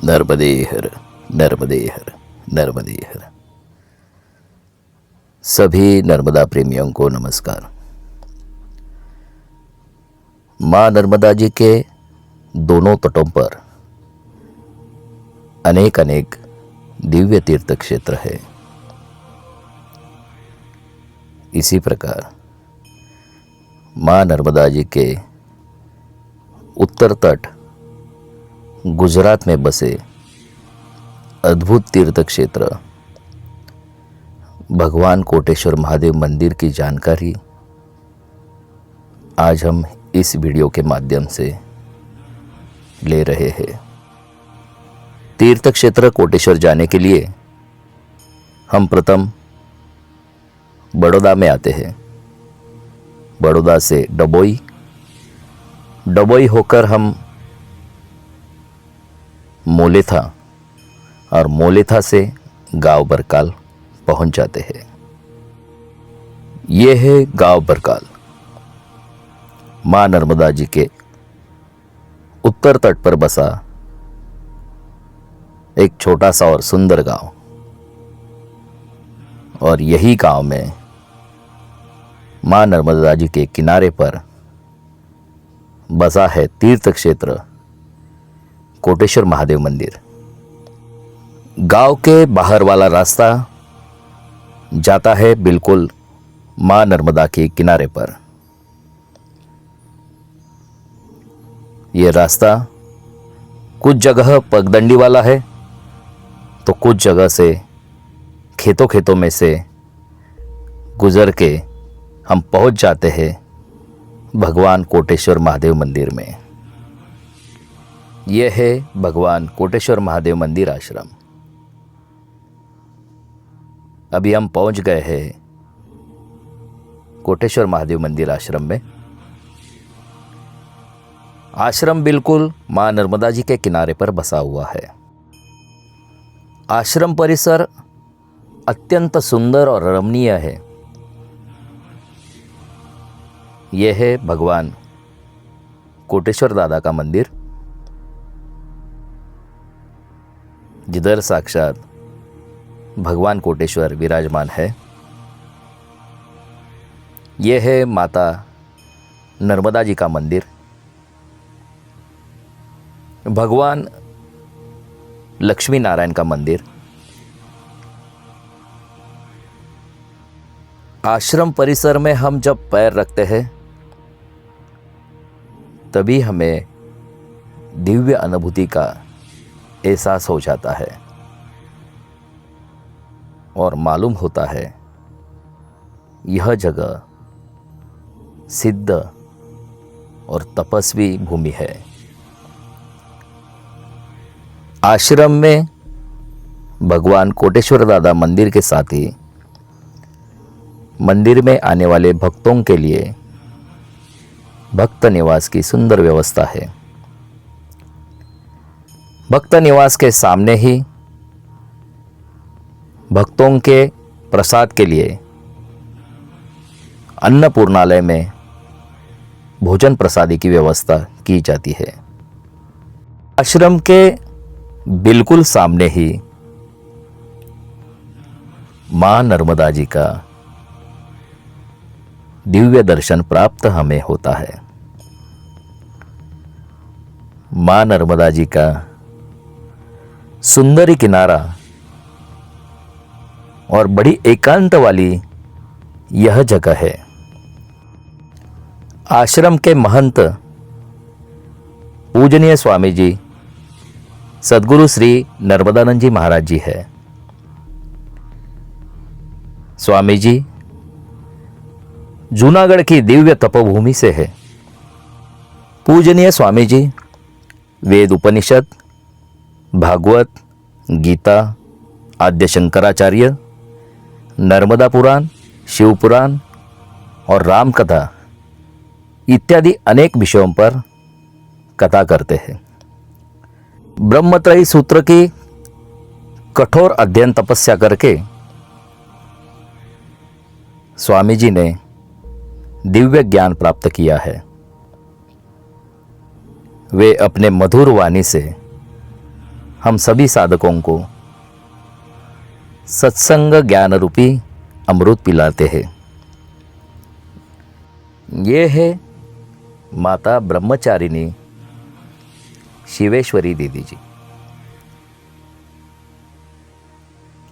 नर्मदे हर, नर्मदे हर, नर्मदे हर। सभी नर्मदा प्रेमियों को नमस्कार। माँ नर्मदा जी के दोनों तटों पर अनेक अनेक दिव्य तीर्थ क्षेत्र है। इसी प्रकार माँ नर्मदा जी के उत्तर तट गुजरात में बसे अद्भुत तीर्थ क्षेत्र भगवान कोटेश्वर महादेव मंदिर की जानकारी आज हम इस वीडियो के माध्यम से ले रहे हैं। तीर्थ क्षेत्र कोटेश्वर जाने के लिए हम प्रथम बड़ौदा में आते हैं। बड़ौदा से डबोई होकर हम मोलेथा और मोलेथा से गांव बरकाल पहुंच जाते हैं। ये है गांव बरकाल, मां नर्मदा जी के उत्तर तट पर बसा एक छोटा सा और सुंदर गांव। और यही गांव में मां नर्मदा जी के किनारे पर बसा है तीर्थ क्षेत्र कोटेश्वर महादेव मंदिर। गांव के बाहर वाला रास्ता जाता है बिल्कुल मां नर्मदा के किनारे पर। यह रास्ता कुछ जगह पगडंडी वाला है तो कुछ जगह से खेतों में से गुजर के हम पहुंच जाते हैं भगवान कोटेश्वर महादेव मंदिर में। यह है भगवान कोटेश्वर महादेव मंदिर आश्रम। अभी हम पहुंच गए हैं कोटेश्वर महादेव मंदिर आश्रम में। आश्रम बिल्कुल मां नर्मदा जी के किनारे पर बसा हुआ है। आश्रम परिसर अत्यंत सुंदर और रमणीय है। यह है भगवान कोटेश्वर दादा का मंदिर, जिधर साक्षात भगवान कोटेश्वर विराजमान है। यह है माता नर्मदा जी का मंदिर। भगवान लक्ष्मी नारायण का मंदिर। आश्रम परिसर में हम जब पैर रखते हैं तभी हमें दिव्य अनुभूति का एहसास हो जाता है और मालूम होता है यह जगह सिद्ध और तपस्वी भूमि है। आश्रम में भगवान कोटेश्वर दादा मंदिर के साथ ही मंदिर में आने वाले भक्तों के लिए भक्त निवास की सुंदर व्यवस्था है। भक्त निवास के सामने ही भक्तों के प्रसाद के लिए अन्नपूर्णालय में भोजन प्रसादी की व्यवस्था की जाती है। आश्रम के बिल्कुल सामने ही मां नर्मदा जी का दिव्य दर्शन प्राप्त हमें होता है। मां नर्मदा जी का सुंदरी किनारा और बड़ी एकांत वाली यह जगह है। आश्रम के महंत पूजनीय स्वामी जी सद्गुरु श्री नर्मदानंद जी महाराज जी है। स्वामी जी जूनागढ़ की दिव्य तपोभूमि से है। पूजनीय स्वामी जी वेद उपनिषद, भागवत, गीता, आद्य शंकराचार्य, नर्मदा पुराण, शिव पुराण और राम कथा इत्यादि अनेक विषयों पर कथा करते हैं। ब्रह्मत्रयी सूत्र की कठोर अध्ययन तपस्या करके स्वामी जी ने दिव्य ज्ञान प्राप्त किया है। वे अपने मधुर वाणी से हम सभी साधकों को सत्संग ज्ञान रूपी अमृत पिलाते हैं। ये है माता ब्रह्मचारिणी शिवेश्वरी दीदी जी।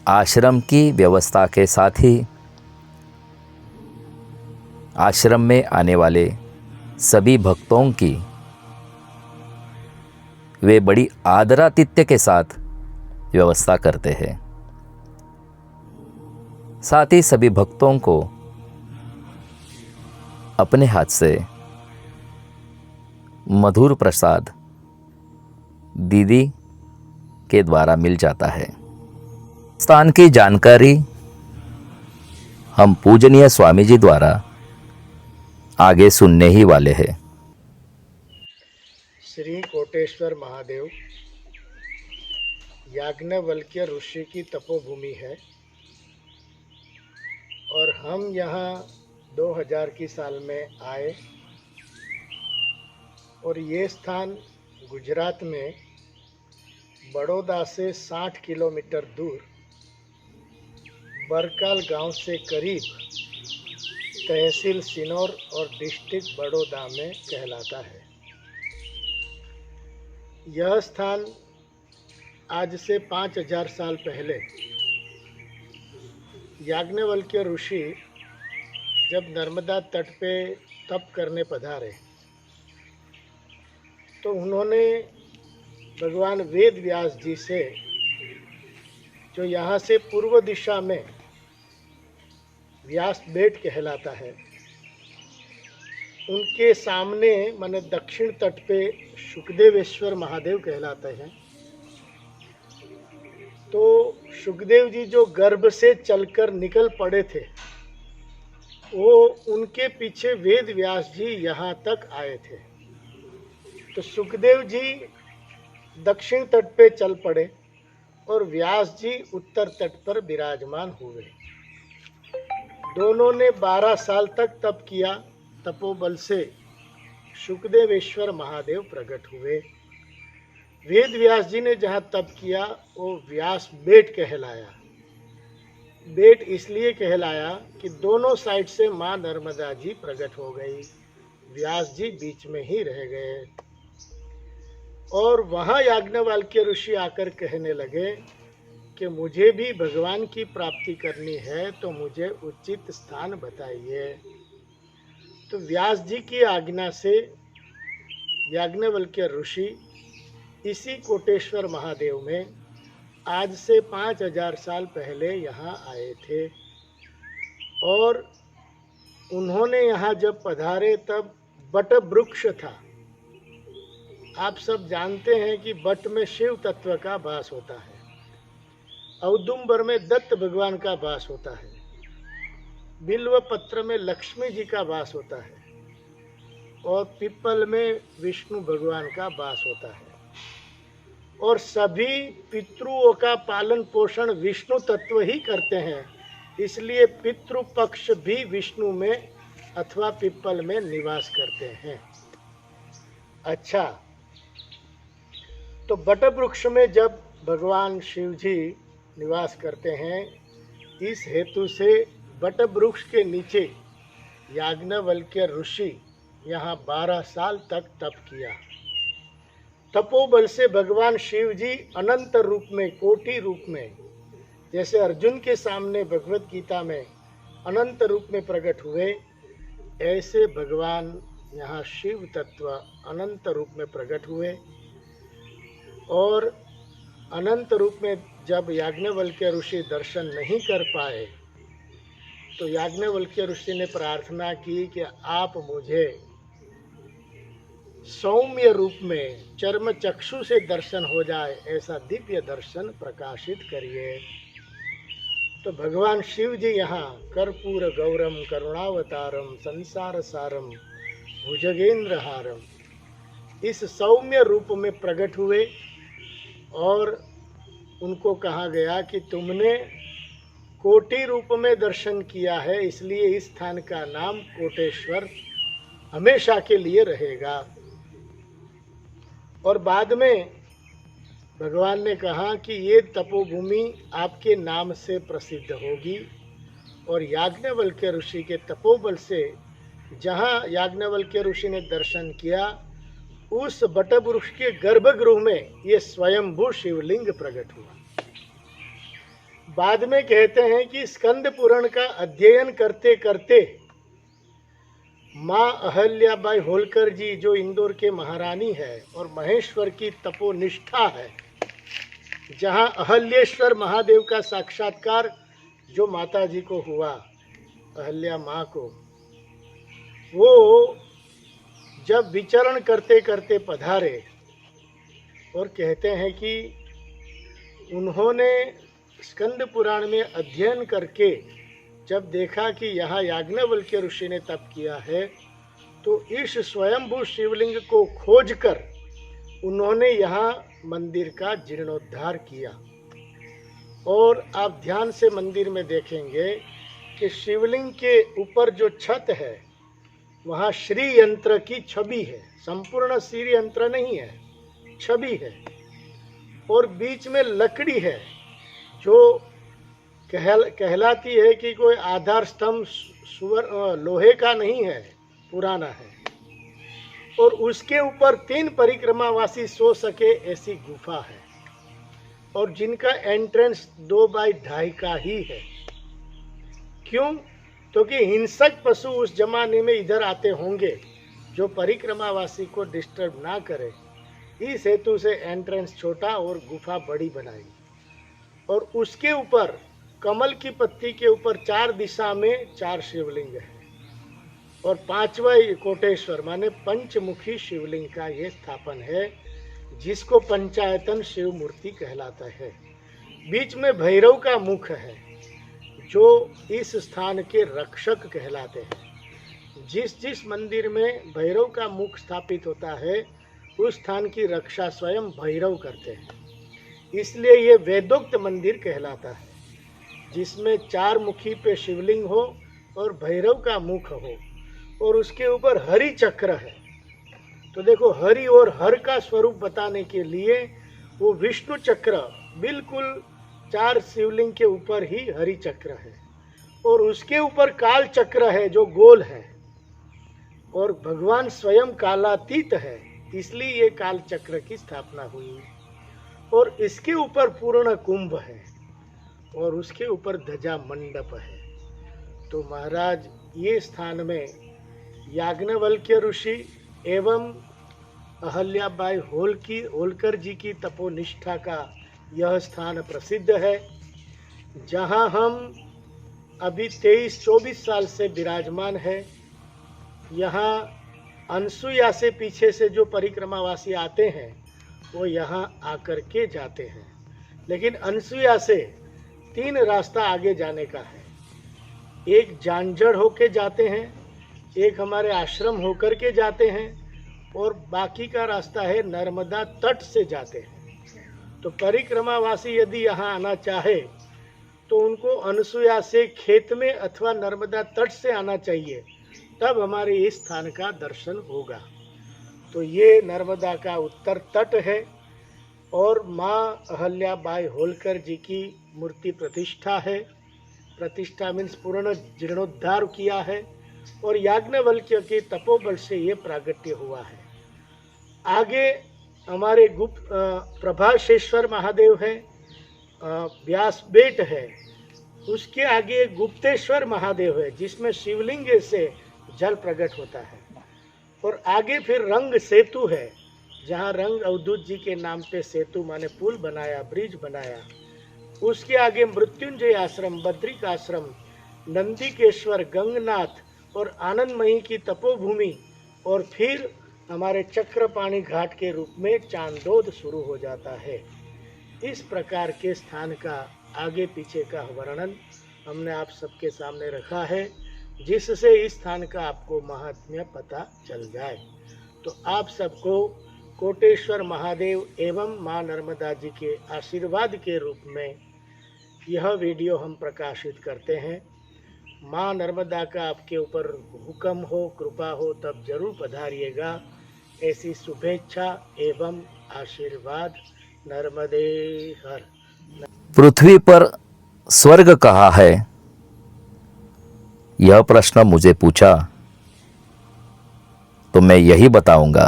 आश्रम की व्यवस्था के साथ ही आश्रम में आने वाले सभी भक्तों की वे बड़ी आदरातिथ्य के साथ व्यवस्था करते हैं। साथ ही सभी भक्तों को अपने हाथ से मधुर प्रसाद दीदी के द्वारा मिल जाता है। स्थान की जानकारी हम पूजनीय स्वामी जी द्वारा आगे सुनने ही वाले हैं। श्री कोटेश्वर महादेव याज्ञवल्क्य ऋषि की तपोभूमि है और हम यहाँ 2000 की साल में आए और ये स्थान गुजरात में बड़ौदा से 60 किलोमीटर दूर बरकाल गांव से करीब तहसील सिनौर और डिस्ट्रिक्ट बड़ौदा में कहलाता है। यह स्थान आज से 5000 साल पहले याज्ञवल्क्य ऋषि जब नर्मदा तट पे तप करने पधारे तो उन्होंने भगवान वेद व्यास जी से, जो यहाँ से पूर्व दिशा में व्यास बेट कहलाता है, उनके सामने माने दक्षिण तट पे शुकदेवेश्वर महादेव कहलाते हैं। तो शुकदेव जी जो गर्भ से चलकर निकल पड़े थे, वो उनके पीछे वेद व्यास जी यहाँ तक आए थे। तो सुखदेव जी दक्षिण तट पे चल पड़े और व्यास जी उत्तर तट पर विराजमान हुए। दोनों ने 12 साल तक तप किया। तपोबल से शुकदेवेश्वर महादेव प्रकट हुए। वेद व्यास जी ने जहाँ तप किया वो व्यास बेट कहलाया। बेट इसलिए कहलाया कि दोनों साइड से माँ नर्मदा जी प्रकट हो गई, व्यास जी बीच में ही रह गए। और वहाँ याज्ञवल्क्य ऋषि आकर कहने लगे कि मुझे भी भगवान की प्राप्ति करनी है तो मुझे उचित स्थान बताइए। तो व्यास जी की आज्ञा से याज्ञवल्क्य ऋषि इसी कोटेश्वर महादेव में आज से 5000 साल पहले यहाँ आए थे और उन्होंने यहाँ जब पधारे तब बट वृक्ष था। आप सब जानते हैं कि बट में शिव तत्व का वास होता है, औदुंबर में दत्त भगवान का वास होता है, बिल्व पत्र में लक्ष्मी जी का वास होता है और पीपल में विष्णु भगवान का वास होता है। और सभी पितृओं का पालन पोषण विष्णु तत्व ही करते हैं, इसलिए पितृपक्ष भी विष्णु में अथवा पीपल में निवास करते हैं। अच्छा, तो बट वृक्ष में जब भगवान शिव जी निवास करते हैं, इस हेतु से बट वृक्ष के नीचे याज्ञवल्क्य ऋषि यहाँ 12 साल तक तप किया। तपोबल से भगवान शिव जी अनंत रूप में, कोटि रूप में, जैसे अर्जुन के सामने भगवत गीता में अनंत रूप में प्रकट हुए, ऐसे भगवान यहाँ शिव तत्व अनंत रूप में प्रकट हुए। और अनंत रूप में जब याज्ञवल्क्य ऋषि दर्शन नहीं कर पाए तो याज्ञवल्क्य ऋषि ने प्रार्थना की कि आप मुझे सौम्य रूप में चर्म चक्षु से दर्शन हो जाए, ऐसा दिव्य दर्शन प्रकाशित करिए। तो भगवान शिव जी यहाँ कर्पूर गौरम करुणावतारम संसार सारम भुजगेंद्र हारम इस सौम्य रूप में प्रकट हुए और उनको कहा गया कि तुमने कोटि रूप में दर्शन किया है, इसलिए इस स्थान का नाम कोटेश्वर हमेशा के लिए रहेगा। और बाद में भगवान ने कहा कि ये तपोभूमि आपके नाम से प्रसिद्ध होगी। और याज्ञवल्क्य ऋषि के तपोबल से जहाँ याज्ञवल्क्य ऋषि ने दर्शन किया, उस बटवृक्ष के गर्भगृह में ये स्वयंभू शिवलिंग प्रकट हुआ। बाद में कहते हैं कि स्कंद पुराण का अध्ययन करते करते माँ अहल्याबाई होलकर जी, जो इंदौर के महारानी है और महेश्वर की तपोनिष्ठा है, जहाँ अहल्येश्वर महादेव का साक्षात्कार जो माता जी को हुआ, अहल्या माँ को, वो जब विचरण करते करते पधारे और कहते हैं कि उन्होंने स्कंद पुराण में अध्ययन करके जब देखा कि यहाँ याज्ञवल्क्य ऋषि ने तप किया है, तो इस स्वयंभू शिवलिंग को खोजकर उन्होंने यहाँ मंदिर का जीर्णोद्धार किया। और आप ध्यान से मंदिर में देखेंगे कि शिवलिंग के ऊपर जो छत है वहाँ श्री यंत्र की छवि है। संपूर्ण श्री यंत्र नहीं है, छवि है। और बीच में लकड़ी है जो कहलाती है कि कोई आधार स्तंभ लोहे का नहीं है, पुराना है। और उसके ऊपर 3 परिक्रमावासी सो सके ऐसी गुफा है, और जिनका एंट्रेंस 2 बाई 2.5 का ही है। क्यों? क्योंकि हिंसक पशु उस जमाने में इधर आते होंगे जो परिक्रमावासी को डिस्टर्ब ना करे, इस हेतु से एंट्रेंस छोटा और गुफा बड़ी बनाई। और उसके ऊपर कमल की पत्ती के ऊपर 4 दिशा में 4 शिवलिंग है, और 5वां कोटेश्वर माने पंचमुखी शिवलिंग का ये स्थापन है, जिसको पंचायतन शिव मूर्ति कहलाता है। बीच में भैरव का मुख है जो इस स्थान के रक्षक कहलाते हैं। जिस जिस मंदिर में भैरव का मुख स्थापित होता है, उस स्थान की रक्षा स्वयं भैरव करते हैं। इसलिए ये वेदोक्त मंदिर कहलाता है, जिसमें 4 मुखी पे शिवलिंग हो और भैरव का मुख हो, और उसके ऊपर हरि चक्र है। तो देखो, हरि और हर का स्वरूप बताने के लिए वो विष्णु चक्र बिल्कुल 4 शिवलिंग के ऊपर ही हरि चक्र है, और उसके ऊपर काल चक्र है जो गोल है, और भगवान स्वयं कालातीत है, इसलिए ये काल चक्र की स्थापना हुई। और इसके ऊपर पूर्ण कुंभ है, और उसके ऊपर ध्वजा मंडप है। तो महाराज, ये स्थान में याज्ञवल्क्य ऋषि एवं अहल्याबाई होलकर जी की तपोनिष्ठा का यह स्थान प्रसिद्ध है, जहां हम अभी 23-24 साल से विराजमान है। यहाँ अनसुया से पीछे से जो परिक्रमावासी आते हैं वो यहाँ आकर के जाते हैं, लेकिन अनसुया से 3 रास्ता आगे जाने का है। एक जानजड़ होके जाते हैं, एक हमारे आश्रम होकर के जाते हैं, और बाकी का रास्ता है नर्मदा तट से जाते हैं। तो परिक्रमावासी यदि यहाँ आना चाहे तो उनको अनसुया से खेत में अथवा नर्मदा तट से आना चाहिए, तब हमारे इस स्थान का दर्शन होगा। तो ये नर्मदा का उत्तर तट है, और माँ अहल्याबाई होलकर जी की मूर्ति प्रतिष्ठा है। प्रतिष्ठा मीन्स पूर्ण जीर्णोद्धार किया है, और याज्ञवल्क्य के तपोबल से ये प्रागट्य हुआ है। आगे हमारे प्रभासेश्वर महादेव है, व्यास बेट है, उसके आगे गुप्तेश्वर महादेव है, जिसमें शिवलिंग से जल प्रकट होता है। और आगे फिर रंग सेतु है, जहाँ रंग अवधूत जी के नाम पे सेतु माने पुल बनाया, ब्रिज बनाया। उसके आगे मृत्युंजय आश्रम, बद्रिक आश्रम, नंदिकेश्वर, गंगनाथ और आनंदमयी की तपोभूमि, और फिर हमारे चक्रपाणी घाट के रूप में चांदोद शुरू हो जाता है। इस प्रकार के स्थान का आगे पीछे का वर्णन हमने आप सबके सामने रखा है, जिससे इस स्थान का आपको महात्म्य पता चल जाए। तो आप सबको कोटेश्वर महादेव एवं माँ नर्मदा जी के आशीर्वाद के रूप में यह वीडियो हम प्रकाशित करते हैं। माँ नर्मदा का आपके ऊपर हुक्म हो, कृपा हो, तब जरूर पधारिएगा। ऐसी शुभेच्छा एवं आशीर्वाद नर्मदे हर। पृथ्वी पर स्वर्ग कहाँ है, यह प्रश्न मुझे पूछा तो मैं यही बताऊंगा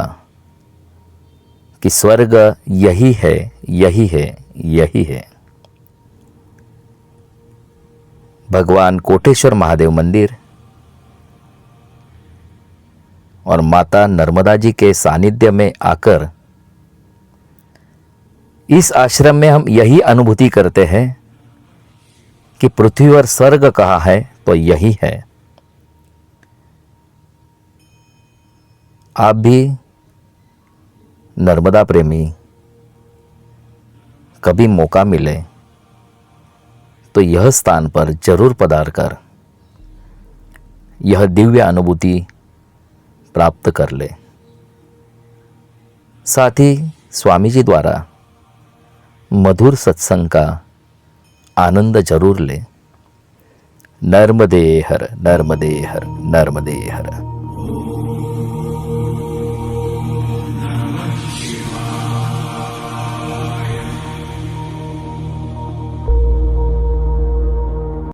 कि स्वर्ग यही है, यही है, यही है। भगवान कोटेश्वर महादेव मंदिर और माता नर्मदा जी के सानिध्य में आकर इस आश्रम में हम यही अनुभूति करते हैं कि पृथ्वी पर स्वर्ग कहाँ है तो यही है। आप भी नर्मदा प्रेमी कभी मौका मिले तो यह स्थान पर जरूर पधार कर यह दिव्य अनुभूति प्राप्त कर ले। साथ ही स्वामी जी द्वारा मधुर सत्संग का आनंद जरूर ले। नर्मदे हर, नर्मदे हर, नर्मदे हर।